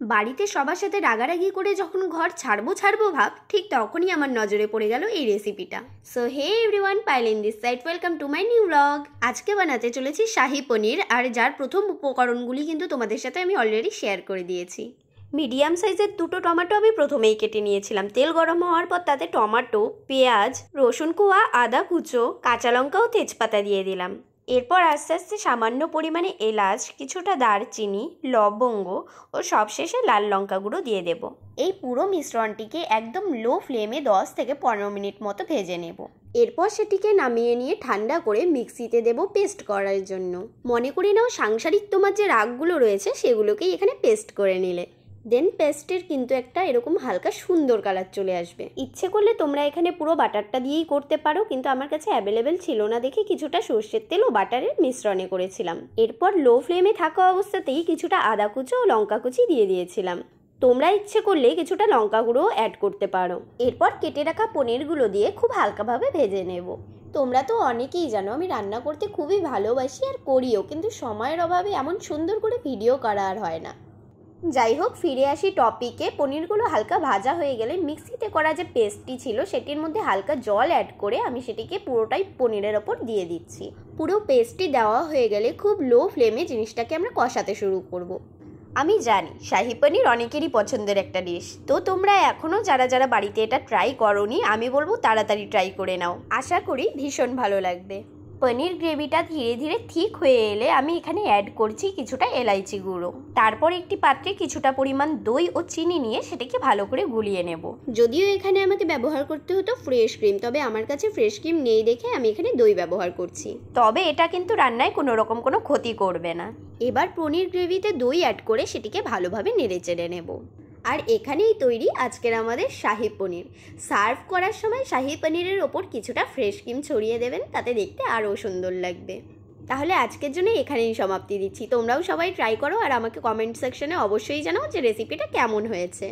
বাড়িতে সবার সাথে রাগারাগি করে যখন ঘর ছাড়বো ভাব, ঠিক তখনই আমার নজরে পড়ে গেল এই রেসিপিটা। সো হে এভরিওয়ান, পাইলেন this side, welcome to my new blog. আজকে বানাতে চলেছি শাহি পনির, আর যার প্রথম উপকরণগুলি কিন্তু তোমাদের সাথে আমি অলরেডি শেয়ার করে দিয়েছি। মিডিয়াম সাইজের দুটো টমেটো আমি প্রথমেই কেটে নিয়েছিলাম। তেল গরম হওয়ার পর তাতে টমেটো, পেঁয়াজ, রসুন কোয়া, আদা কুচো, কাঁচা লঙ্কা ও তেজপাতা দিয়ে দিলাম। এরপর আস্তে আস্তে সামান্য পরিমাণে এলাচ, কিছুটা দারচিনি, লবঙ্গ ও সবশেষে লাল লঙ্কা গুঁড়ো দিয়ে দেব। এই পুরো মিশ্রণটিকে একদম লো ফ্লেমে 10 থেকে 15 মিনিট মতো ভেজে নেব। এরপর সেটিকে নামিয়ে নিয়ে ঠান্ডা করে মিক্সিতে দেব পেস্ট করার জন্য। মনে করে নাও সাংসারিক তোমার যে রাগগুলো রয়েছে সেগুলোকেই এখানে পেস্ট করে নিলে। দেন পেস্টের কিন্তু একটা এরকম হালকা সুন্দর কালার চলে আসবে। ইচ্ছে করলে তোমরা এখানে পুরো বাটারটা দিয়েই করতে পারো, কিন্তু আমার কাছে অ্যাভেলেবেল ছিল না দেখে কিছুটা সর্ষের তেল ও বাটারের মিশ্রণে করেছিলাম। এরপর লো ফ্লেমে থাকা অবস্থাতেই কিছুটা আদা কুচো ও লঙ্কা কুচি দিয়ে দিয়েছিলাম। তোমরা ইচ্ছে করলে কিছুটা লঙ্কা গুঁড়ো অ্যাড করতে পারো। এরপর কেটে রাখা পনিরগুলো দিয়ে খুব হালকাভাবে ভেজে নেব। তোমরা তো অনেকেই জানো আমি রান্না করতে খুবই ভালোবাসি আর করিও, কিন্তু সময়ের অভাবে এমন সুন্দর করে ভিডিও করা আর হয় না। যাই হোক, ফিরে আসি টপিকে। পনিরগুলো হালকা ভাজা হয়ে গেলে মিক্সিতে করা যে পেস্টটি ছিল সেটির মধ্যে হালকা জল অ্যাড করে আমি সেটিকে পুরোটাই পনিরের ওপর দিয়ে দিচ্ছি। পুরো পেস্টটি দেওয়া হয়ে গেলে খুব লো ফ্লেমে জিনিসটাকে আমরা কষাতে শুরু করব। আমি জানি শাহি পনির অনেকেরই পছন্দের একটা ডিশ, তো তোমরা এখনও যারা বাড়িতে এটা ট্রাই করোনি, আমি বলবো তাড়াতাড়ি ট্রাই করে নাও। আশা করি ভীষণ ভালো লাগবে। পনির গ্রেভিটা ধীরে ধীরে ঠিক হয়ে এলে আমি এখানে অ্যাড করছি কিছুটা এলাইচি গুঁড়ো। তারপর একটি পাত্রে কিছুটা পরিমাণ দই ও চিনি নিয়ে সেটাকে ভালো করে গুলিয়ে নেব। যদিও এখানে আমাকে ব্যবহার করতে হতো ফ্রেশ ক্রিম, তবে আমার কাছে ফ্রেশ ক্রিম নেই দেখে আমি এখানে দই ব্যবহার করছি। তবে এটা কিন্তু রান্নায় কোনো রকম কোনো ক্ষতি করবে না। এবার পনির গ্রেভিতে দই অ্যাড করে সেটিকে ভালোভাবে নেড়েচেড়ে নেব। আর এখানেই তৈরি আজকের আমাদের শাহি পনির। সার্ভ করার সময় শাহি পনিরের ওপর কিছুটা ফ্রেশ ক্রিম ছড়িয়ে দেবেন, তাতে দেখতে আরও সুন্দর লাগবে। তাহলে আজকের জন্য এখানেই সমাপ্তি দিচ্ছি। তোমরাও সবাই ট্রাই করো আর আমাকে কমেন্ট সেকশনে অবশ্যই জানাও যে রেসিপিটা কেমন হয়েছে।